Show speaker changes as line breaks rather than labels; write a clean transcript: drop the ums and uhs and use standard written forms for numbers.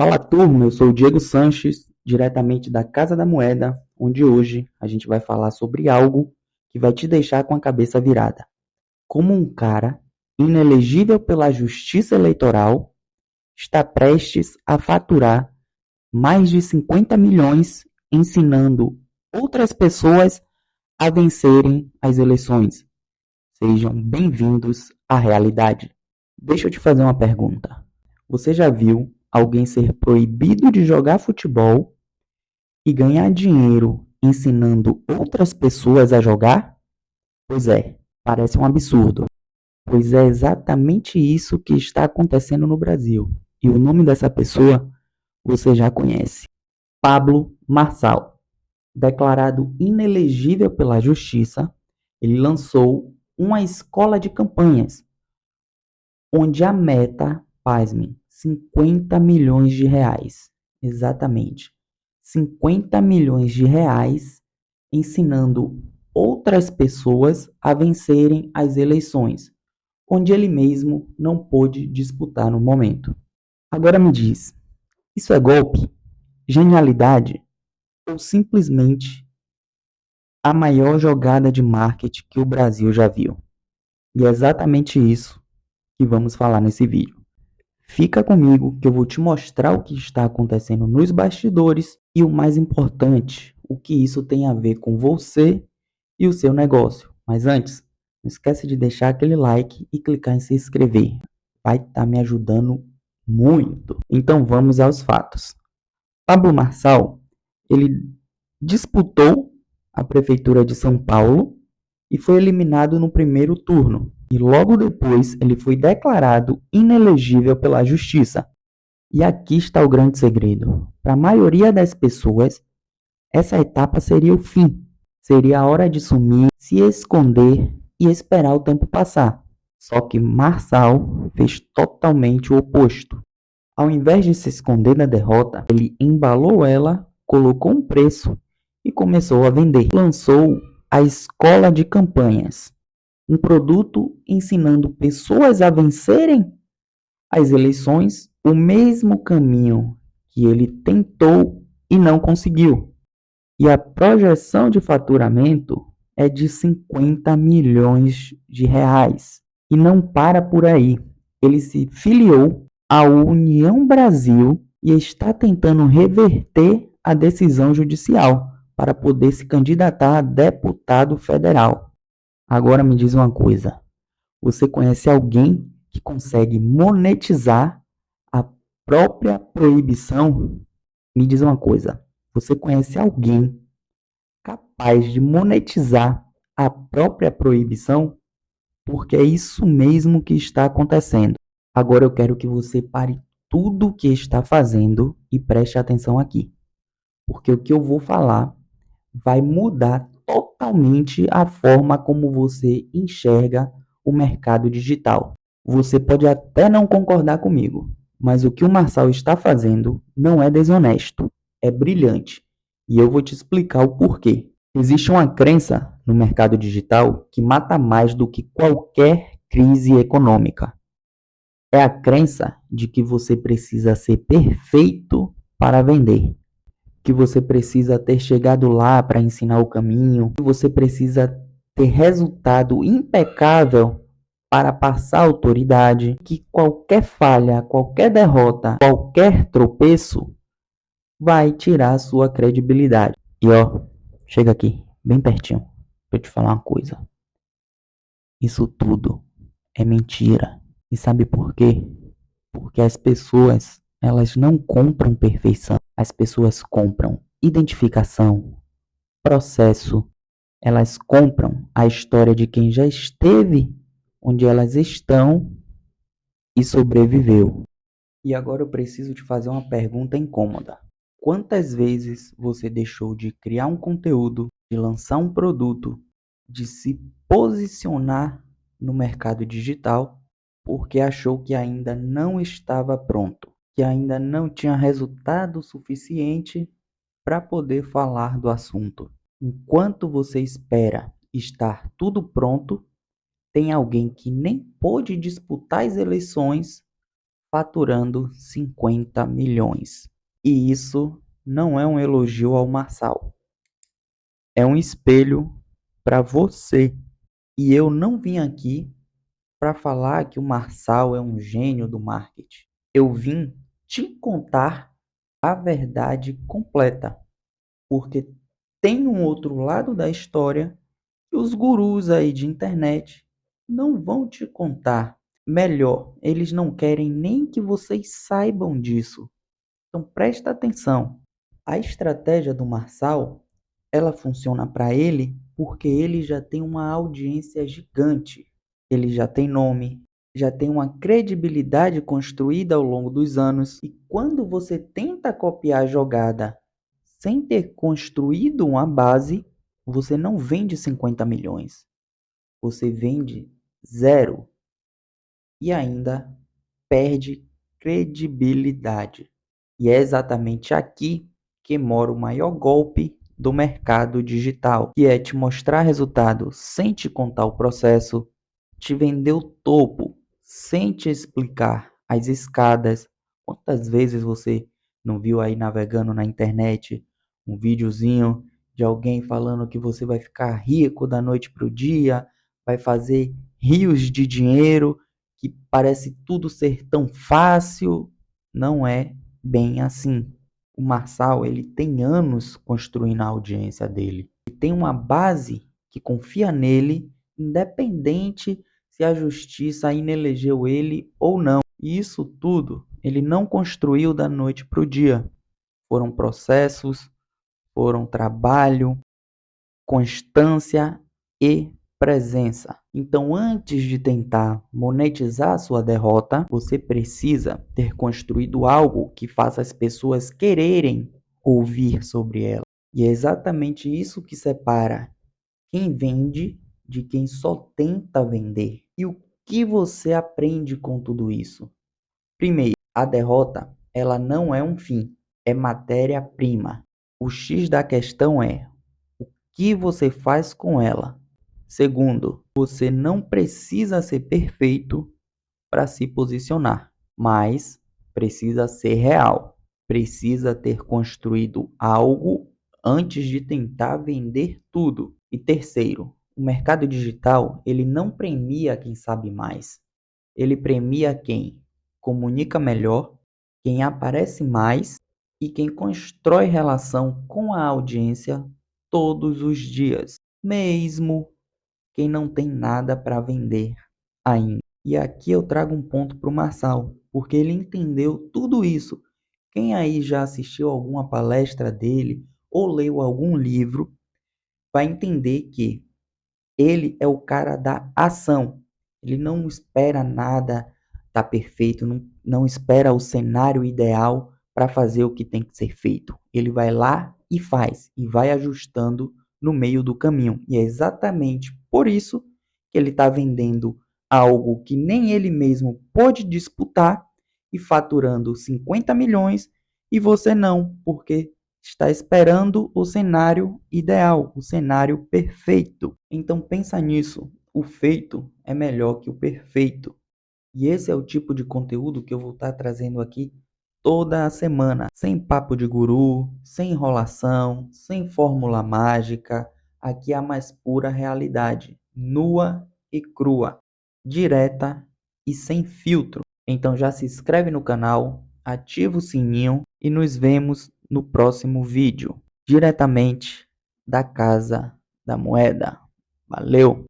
Fala turma, eu sou o Diego Sanches, diretamente da Casa da Moeda, onde hoje a gente vai falar sobre algo que vai te deixar com a cabeça virada. Como um cara inelegível pela Justiça Eleitoral está prestes a faturar mais de 50 milhões ensinando outras pessoas a vencerem as eleições. Sejam bem-vindos à realidade. Deixa eu te fazer uma pergunta. Você já viu alguém ser proibido de jogar futebol e ganhar dinheiro ensinando outras pessoas a jogar? Pois é, parece um absurdo, pois é exatamente isso que está acontecendo no Brasil. E o nome dessa pessoa você já conhece: Pablo Marçal. Declarado inelegível pela Justiça, ele lançou uma escola de campanhas, onde a meta, pasmem, 50 milhões de reais. Exatamente. 50 milhões de reais ensinando outras pessoas a vencerem as eleições, onde ele mesmo não pôde disputar no momento. Agora me diz, isso é golpe, genialidade ou simplesmente a maior jogada de marketing que o Brasil já viu? E é exatamente isso que vamos falar nesse vídeo. Fica comigo que eu vou te mostrar o que está acontecendo nos bastidores e o mais importante, o que isso tem a ver com você e o seu negócio. Mas antes, não esquece de deixar aquele like e clicar em se inscrever. Vai estar me ajudando muito. Então vamos aos fatos. Pablo Marçal, ele disputou a prefeitura de São Paulo e foi eliminado no primeiro turno. E logo depois ele foi declarado inelegível pela justiça. E aqui está o grande segredo. Para a maioria das pessoas, essa etapa seria o fim. Seria a hora de sumir, se esconder e esperar o tempo passar. Só que Marçal fez totalmente o oposto. Ao invés de se esconder da derrota, ele embalou ela, colocou um preço e começou a vender. Lançou a Escola de Campanhas, um produto ensinando pessoas a vencerem as eleições, o mesmo caminho que ele tentou e não conseguiu. E a projeção de faturamento é de 50 milhões de reais. E não para por aí. Ele se filiou à União Brasil e está tentando reverter a decisão judicial para poder se candidatar a deputado federal. Agora me diz uma coisa: você conhece alguém que consegue monetizar a própria proibição? Me diz uma coisa: você conhece alguém capaz de monetizar a própria proibição? Porque é isso mesmo que está acontecendo. Agora eu quero que você pare tudo o que está fazendo e preste atenção aqui, porque o que eu vou falar vai mudar totalmente a forma como você enxerga o mercado digital. Você pode até não concordar comigo, mas o que o Marçal está fazendo não é desonesto, é brilhante. E eu vou te explicar o porquê. Existe uma crença no mercado digital que mata mais do que qualquer crise econômica. É a crença de que você precisa ser perfeito para vender, que você precisa ter chegado lá para ensinar o caminho, que você precisa ter resultado impecável para passar autoridade, que qualquer falha, qualquer derrota, qualquer tropeço vai tirar a sua credibilidade. E ó, chega aqui, bem pertinho, para eu te falar uma coisa. Isso tudo é mentira. E sabe por quê? Porque as pessoas, elas não compram perfeição. As pessoas compram identificação, processo. Elas compram a história de quem já esteve onde elas estão e sobreviveu. E agora eu preciso te fazer uma pergunta incômoda. Quantas vezes você deixou de criar um conteúdo, de lançar um produto, de se posicionar no mercado digital porque achou que ainda não estava pronto, que ainda não tinha resultado suficiente para poder falar do assunto? Enquanto você espera estar tudo pronto, tem alguém que nem pôde disputar as eleições faturando 50 milhões. E isso não é um elogio ao Marçal, é um espelho para você. E eu não vim aqui para falar que o Marçal é um gênio do marketing. Eu vim te contar a verdade completa, porque tem um outro lado da história que os gurus aí de internet não vão te contar. Melhor, eles não querem nem que vocês saibam disso. Então presta atenção. A estratégia do Marçal, ela funciona para ele porque ele já tem uma audiência gigante. Ele já tem nome, já tem uma credibilidade construída ao longo dos anos. E quando você tenta copiar a jogada sem ter construído uma base, você não vende 50 milhões. Você vende zero e ainda perde credibilidade. E é exatamente aqui que mora o maior golpe do mercado digital, que é te mostrar resultado sem te contar o processo, te vender o topo sem te explicar as escadas. Quantas vezes você não viu aí navegando na internet um videozinho de alguém falando que você vai ficar rico da noite para o dia, vai fazer rios de dinheiro, que parece tudo ser tão fácil? Não é bem assim. O Marçal, ele tem anos construindo a audiência dele. Ele tem uma base que confia nele, independente se a justiça inelegeu ele ou não. E isso tudo ele não construiu da noite para o dia. Foram processos, foram trabalho, constância e presença. Então, antes de tentar monetizar sua derrota, você precisa ter construído algo que faça as pessoas quererem ouvir sobre ela. E é exatamente isso que separa quem vende de quem só tenta vender. E o que você aprende com tudo isso? Primeiro, a derrota, ela não é um fim, é matéria-prima. O X da questão é o que você faz com ela. Segundo, você não precisa ser perfeito para se posicionar, mas precisa ser real. Precisa ter construído algo antes de tentar vender tudo. E terceiro, o mercado digital, ele não premia quem sabe mais. Ele premia quem comunica melhor, quem aparece mais e quem constrói relação com a audiência todos os dias, mesmo quem não tem nada para vender ainda. E aqui eu trago um ponto para o Marçal, porque ele entendeu tudo isso. Quem aí já assistiu alguma palestra dele ou leu algum livro vai entender que ele é o cara da ação. Ele não espera nada tá perfeito, não espera o cenário ideal para fazer o que tem que ser feito. Ele vai lá e faz, e vai ajustando no meio do caminho. E é exatamente por isso que ele está vendendo algo que nem ele mesmo pode disputar e faturando 50 milhões e você não, porque está esperando o cenário ideal, o cenário perfeito. Então pensa nisso, o feito é melhor que o perfeito. E esse é o tipo de conteúdo que eu vou estar trazendo aqui toda a semana, sem papo de guru, sem enrolação, sem fórmula mágica. Aqui é a mais pura realidade, nua e crua, direta e sem filtro. Então já se inscreve no canal, ativa o sininho e nos vemos no próximo vídeo, diretamente da Casa da Moeda. Valeu!